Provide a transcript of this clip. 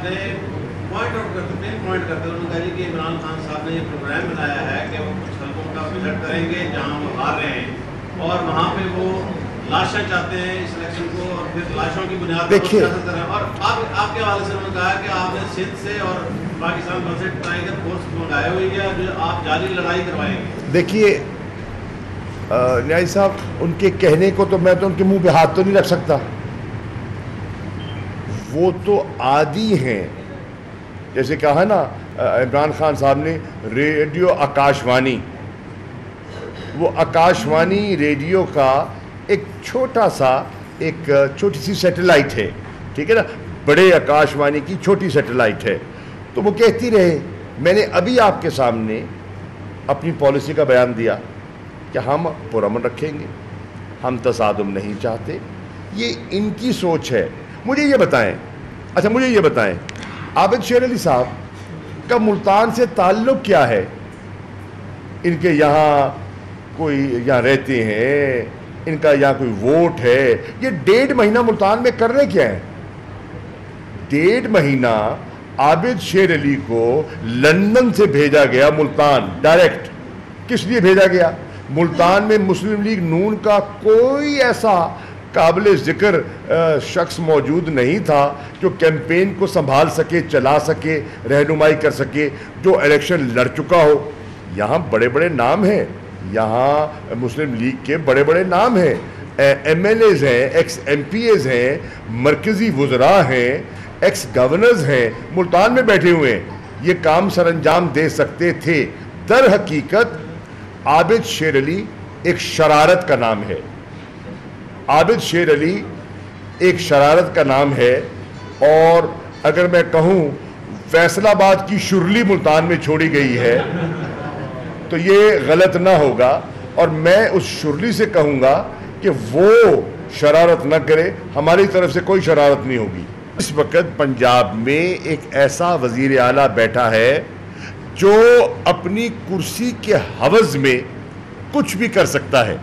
نے point out کرتے ہیں، پوائنٹ کرتے ہیں، انہوں نے کہا جی کہ عمران خان صاحب نے یہ پروگرام بنایا ہے کہ وہ کچھ حلقوں کا وزٹ کریں گے جہاں وہ ہار رہے ہیں اور وہاں پہ وہ لاشیں چاہتے ہیں اس الیکشن کو، اور پھر لاشوں کی بنیاد پر سیاست کریں. اور آپ کے حوالے سے انہوں نے کہا کہ آپ نے سندھ سے اور پاکستان بھر سے ٹائیگر فورس منگائے ہوئی ہے جو آپ جعلی لڑائی کروائیں گے. دیکھیے نیازی صاحب، ان کے کہنے کو تو میں تو ان کے منہ پہ ہاتھ تو نہیں رکھ سکتا. وہ تو عادی ہیں، جیسے کہا نا عمران خان صاحب نے ریڈیو آکاش وانی، وہ آکاش وانی ریڈیو کا ایک چھوٹا سا ایک چھوٹی سی سیٹلائٹ ہے، ٹھیک ہے نا، بڑے آکاش وانی کی چھوٹی سیٹلائٹ ہے. تو وہ کہتی رہے، میں نے ابھی آپ کے سامنے اپنی پالیسی کا بیان دیا کہ ہم پرامن رکھیں گے، ہم تصادم نہیں چاہتے. یہ ان کی سوچ ہے. مجھے یہ بتائیں عابد شیر علی صاحب کا ملتان سے تعلق کیا ہے؟ ان کے یہاں کوئی یہاں رہتے ہیں، ان کا یہاں کوئی ووٹ ہے؟ یہ 1.5 مہینہ ملتان میں کر رہے کیا ہیں؟ 1.5 مہینہ عابد شیر علی کو لندن سے بھیجا گیا ملتان ڈائریکٹ. کس لیے بھیجا گیا؟ ملتان میں مسلم لیگ نون کا کوئی ایسا قابل ذکر شخص موجود نہیں تھا جو کیمپین کو سنبھال سکے، چلا سکے، رہنمائی کر سکے، جو الیکشن لڑ چکا ہو. یہاں بڑے بڑے نام ہیں، یہاں مسلم لیگ کے بڑے بڑے نام ہیں، ایم ایل ایز ہیں، ایکس ایم پی ایز ہیں، مرکزی وزراء ہیں، ایکس گورنرز ہیں، ملتان میں بیٹھے ہوئے ہیں. یہ کام سر انجام دے سکتے تھے. در حقیقت عابد شیر علی ایک شرارت کا نام ہے. عابد شیر علی ایک شرارت کا نام ہے. اور اگر میں کہوں فیصل آباد کی شرلی ملتان میں چھوڑی گئی ہے تو یہ غلط نہ ہوگا، اور میں اس شرلی سے کہوں گا کہ وہ شرارت نہ کرے. ہماری طرف سے کوئی شرارت نہیں ہوگی. اس وقت پنجاب میں ایک ایسا وزیر اعلیٰ بیٹھا ہے جو اپنی کرسی کے حوض میں کچھ بھی کر سکتا ہے.